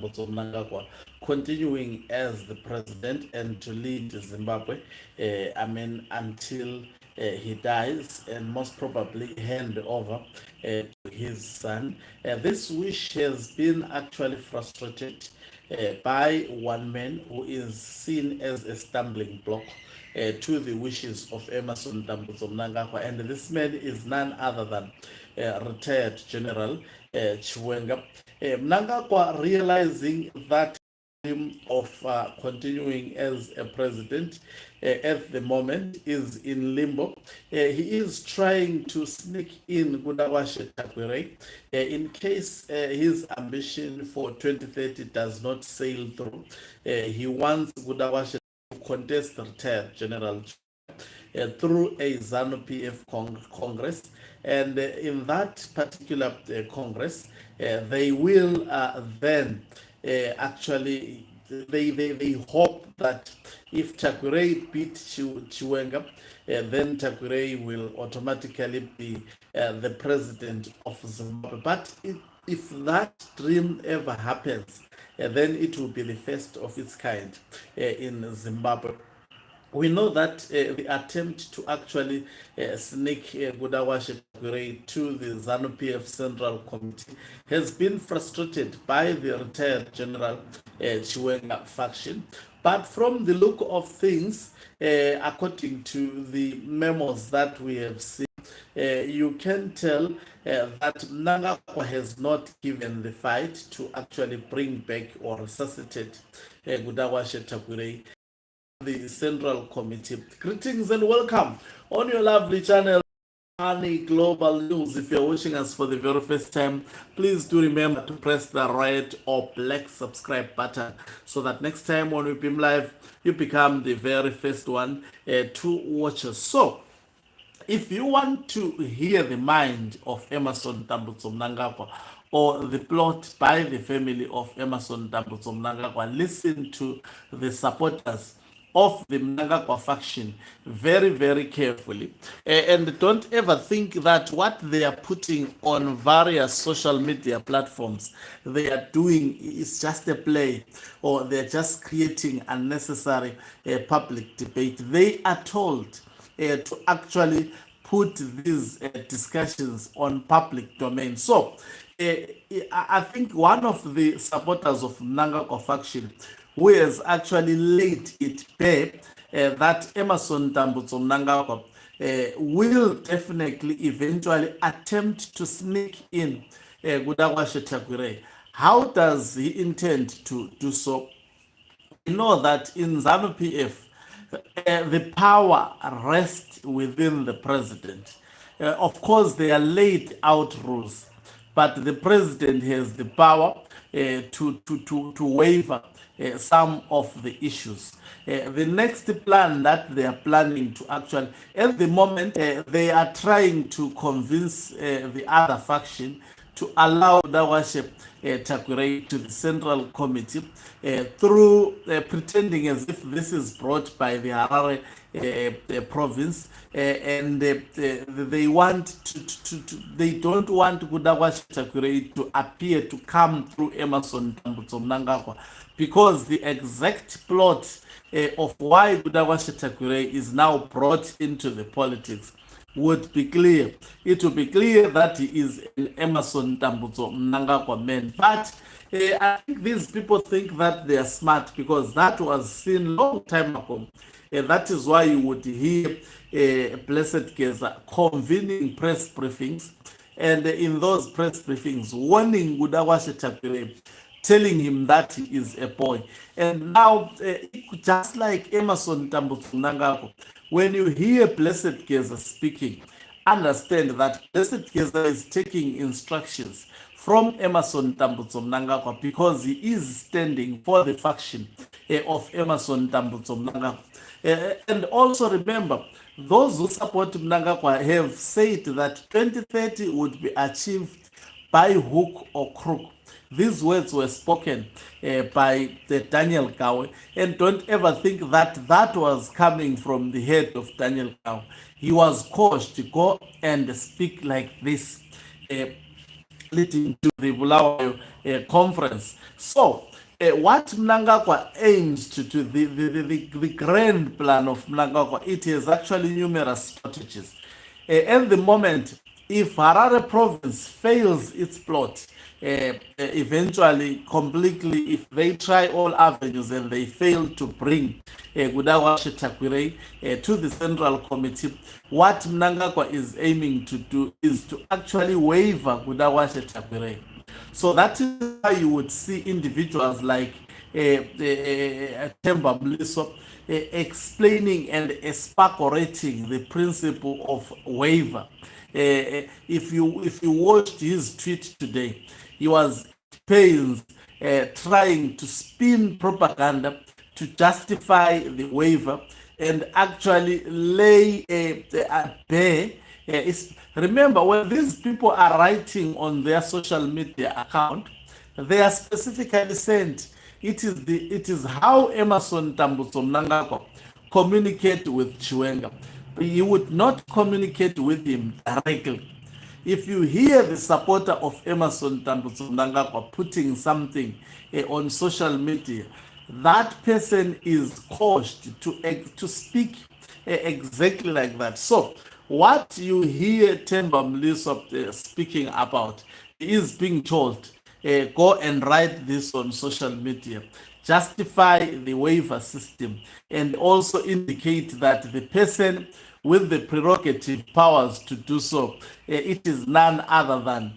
Mnangagwa continuing as the president and to lead Zimbabwe, until he dies and most probably hand over to his son. This wish has been actually frustrated by one man who is seen as a stumbling block to the wishes of Emerson Mnangagwa, and this man is none other than retired General Chiwenga. Mnangagwa, realizing that of continuing as a president at the moment is in limbo. He is trying to sneak in Tagwirei in case his ambition for 2030 does not sail through. He wants Gudawashe to contest retired General through a ZANU PF Congress, and in that particular Congress, they will then actually they hope that if Tagwirei beat Chiwenga, then Tagwirei will automatically be the president of Zimbabwe. But if that dream ever happens, then it will be the first of its kind in Zimbabwe. We know that the attempt to actually sneak Gudawashe Tagwirei to the ZANU PF Central Committee has been frustrated by the retired General Chiwenga faction. But from the look of things, according to the memos that we have seen, you can tell that Mnangagwa has not given the fight to actually bring back or resuscitate Gudawashe Tagwirei, the Central Committee. Greetings and welcome on your lovely channel, Honey Global News. If you're watching us for the very first time, please do remember to press the red or black subscribe button so that next time when we beam live, you become the very first one to watch us. So, if you want to hear the mind of Emerson Mnangagwa or the plot by the family of Emerson Mnangagwa, listen to the supporters of the Mnangagwa faction very, very carefully. And don't ever think that what they are putting on various social media platforms, they are doing is just a play, or they're just creating unnecessary public debate. They are told to actually put these discussions on public domain. So I think one of the supporters of Mnangagwa faction who has actually laid it bare that Emerson Mnangagwa will definitely eventually attempt to sneak in Gudawashe Tagwirei. How does he intend to do so? We know that in ZANU PF, the power rests within the president. Of course, they are laid out rules, but the president has the power to waiver some of the issues. The next plan that they are planning to actually, at the moment, they are trying to convince the other faction to allow Dawashe Tagwirei to the Central Committee through pretending as if this is brought by the Harare province, and they want they don't want Gudawashe Tagwirei to appear to come through Emerson Mnangagwa, because the exact plot of why Gudawashe Tagwirei is now brought into the politics would be clear. It will be clear that he is an Emerson Mnangagwa man. But I think these people think that they are smart, because that was seen long time ago. That is why you would hear Blessed Geza convening press briefings, and in those press briefings warning Gudawashe Tagwirei, telling him that he is a boy. And now, just like Emerson Mnangagwa, when you hear Blessed Geza speaking, understand that Blessed Geza is taking instructions from Emerson Mnangagwa, because he is standing for the faction of Emerson Mnangagwa. And also remember, those who support Mnangagwa have said that 2030 would be achieved by hook or crook. These words were spoken by Daniel Gawe, and don't ever think that that was coming from the head of Daniel Gawe. He was coached to go and speak like this, leading to the Bulawayo conference. So what Mnangagwa aims to do, the grand plan of Mnangagwa, it has actually numerous strategies. At the moment, if Harare province fails its plot, eventually, completely, if they try all avenues and they fail to bring Gudawashe Tagwirei to the Central Committee, what Mnangagwa is aiming to do is to actually waiver Gudawashe Tagwirei. So that is why you would see individuals like Themba Mliso explaining and expurgating the principle of waiver. If you watched his tweet today, he was pains trying to spin propaganda to justify the waiver and actually lay bare. Remember, when these people are writing on their social media account, they are specifically sent. It is how Emerson Tambutso Mnangagwa communicate with Chiwenga. You would not communicate with him directly. If you hear the supporter of Emerson Tambutso Mnangagwa putting something on social media, that person is caused to speak exactly like that. So what you hear Themba Mliso speaking about is being told, go and write this on social media, justify the waiver system, and also indicate that the person with the prerogative powers to do so, it is none other than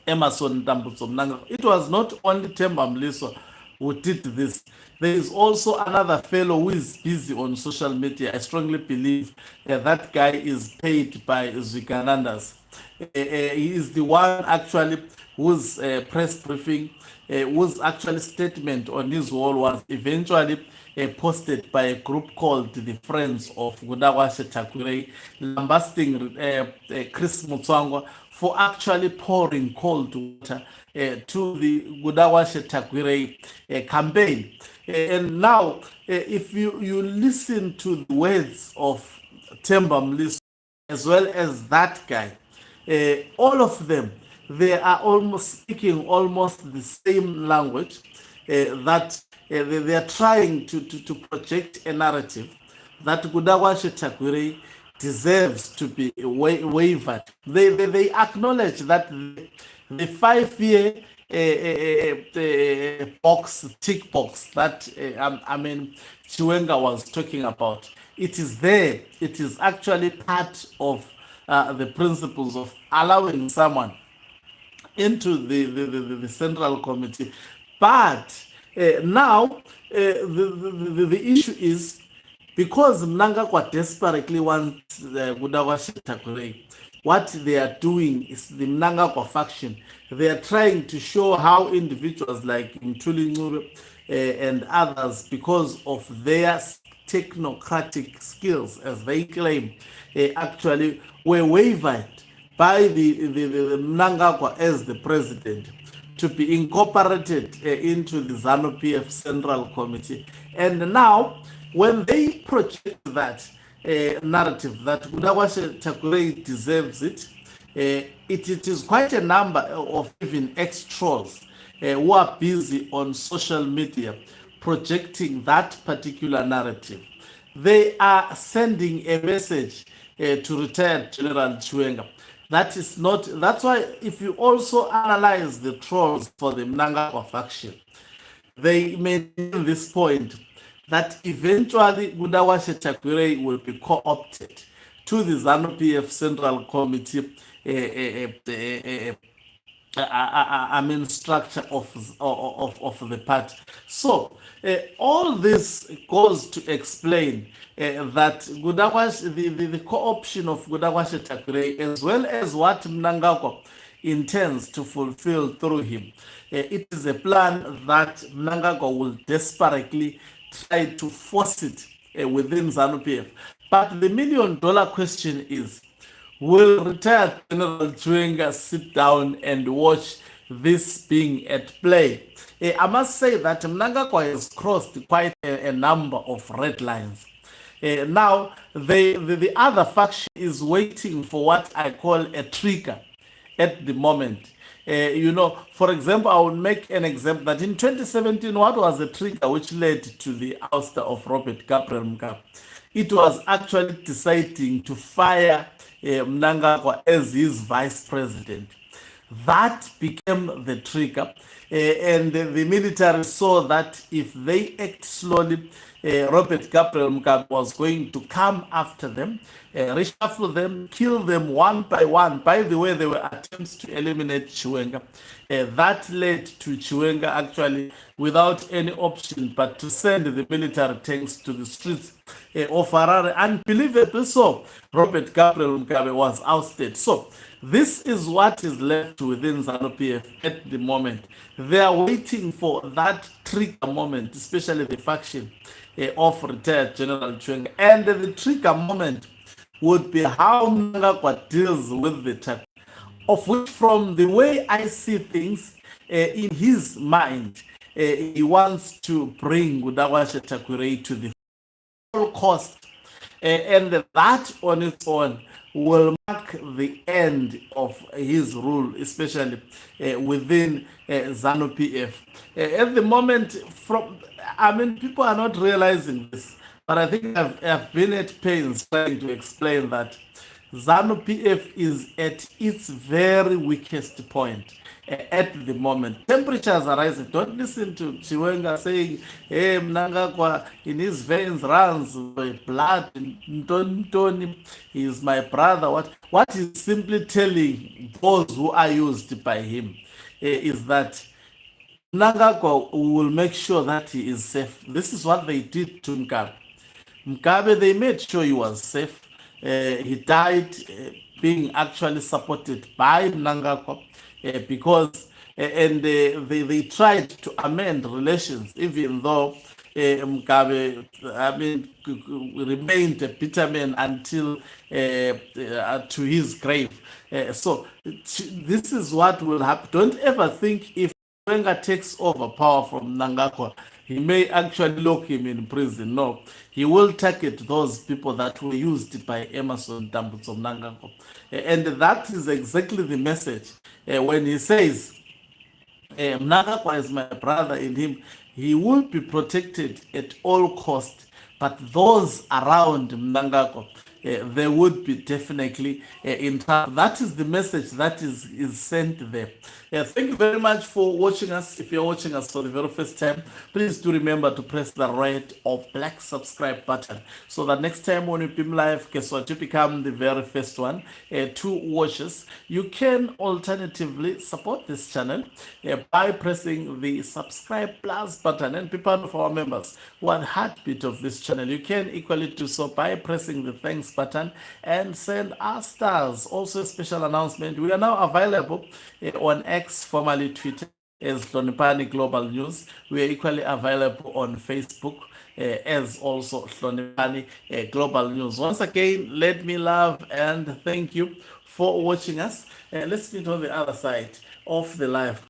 Emerson Tambutso Mnangagwa. It was not only Themba Mliso who did this. There is also another fellow who is busy on social media. I strongly believe that guy is paid by Zwiganandas. He is the one actually whose press briefing, whose actually statement on his wall was eventually posted by a group called the Friends of Gudawashe Tagwirei, lambasting Chris Mutswangwa for actually pouring cold water to the Gudawashe Tagwirei campaign. And now, if you listen to the words of Themba Mliso, as well as that guy, all of them, they are almost speaking almost the same language, that they are trying to project a narrative that Gudawashe Tagwirei deserves to be wavered. They acknowledge that the 5-year tick box that Chiwenga was talking about, it is there. It is actually part of the principles of allowing someone into the Central Committee. But now the issue is, because Mnangagwa desperately wants Gudawashe Tagwirei, what they are doing is the Mnangagwa faction. They are trying to show how individuals like Mthuli Ncube and others, because of their technocratic skills, as they claim, actually were wavered by the Mnangagwa as the president to be incorporated into the ZANU-PF Central Committee. And now, when they project that narrative that Gudawashe Tagwirei deserves it, it is quite a number of even ex-trolls who are busy on social media projecting that particular narrative. They are sending a message to retired General Chiwenga. That is not, that's why if you also analyze the trolls for the Mnangagwa faction, they maintain this point that eventually Gudawashe Tagwirei will be co-opted to the ZANU-PF Central Committee structure of the party. So all this goes to explain that Gudawashe, the co-option of Gudawashe Tagwirei, as well as what Mnangagwa intends to fulfill through him, it is a plan that Mnangagwa will desperately try to force it within ZANU-PF. But the million-dollar question is, will retired General Chiwenga sit down and watch this being at play? I must say that Mnangagwa has crossed quite a number of red lines. Now, the other faction is waiting for what I call a trigger at the moment. For example, I would make an example that in 2017, what was the trigger which led to the ouster of Robert Gabriel Mugabe? It was actually deciding to fire Mnangagwa as his vice president. That became the trigger. And the military saw that if they act slowly, Robert Gabriel Mugabe was going to come after them, reshuffle them, kill them one by one. By the way, there were attempts to eliminate Chiwenga. That led to Chiwenga actually, without any option but to send the military tanks to the streets of Harare. Unbelievably so, Robert Gabriel Mugabe was ousted. So this is what is left within ZANU-PF at the moment. They are waiting for that trigger moment, especially the faction of retired General Chiwenga. And the trigger moment would be how Mnangagwa deals with the attack, of which, from the way I see things, in his mind, he wants to bring Mnangagwa Tagwirei to the full cost. And that on its own will mark the end of his rule, especially within ZANU-PF. At the moment, people are not realizing this, but I think I've been at pains trying to explain that ZANU-PF is at its very weakest point at the moment. Temperatures are rising. Don't listen to Chiwenga saying, hey, Mnangagwa, in his veins runs blood. Tony is my brother. What he's simply telling those who are used by him is that Mnangagwa will make sure that he is safe. This is what they did to Mugabe. Mugabe, they made sure he was safe. He died being actually supported by Mnangagwa because they tried to amend relations, even though Mugabe, remained a bitter man until to his grave. So this is what will happen. Don't ever think if Chiwenga takes over power from Mnangagwa, he may actually lock him in prison. No, he will target those people that were used by Emerson Dambudzo Mnangagwa. And that is exactly the message when he says, Mnangagwa is my brother. In him, he will be protected at all costs. But those around Mnangagwa, they would be definitely in trouble. That is the message that is sent there. Thank you very much for watching us. If you're watching us for the very first time, please do remember to press the red or black subscribe button so that next time when we beam live, guess what? You become the very first one to watch us. You can alternatively support this channel by pressing the subscribe plus button, and be part of our members who are the heartbeat of this channel. You can equally do so by pressing the thanks button and send us stars. Also, a special announcement: we are now available on X, formerly Twitter, as Hloniphani Global News. We are equally available on Facebook as also Hloniphani Global News. Once again, let me love and thank you for watching us. Let's meet on the other side of the live.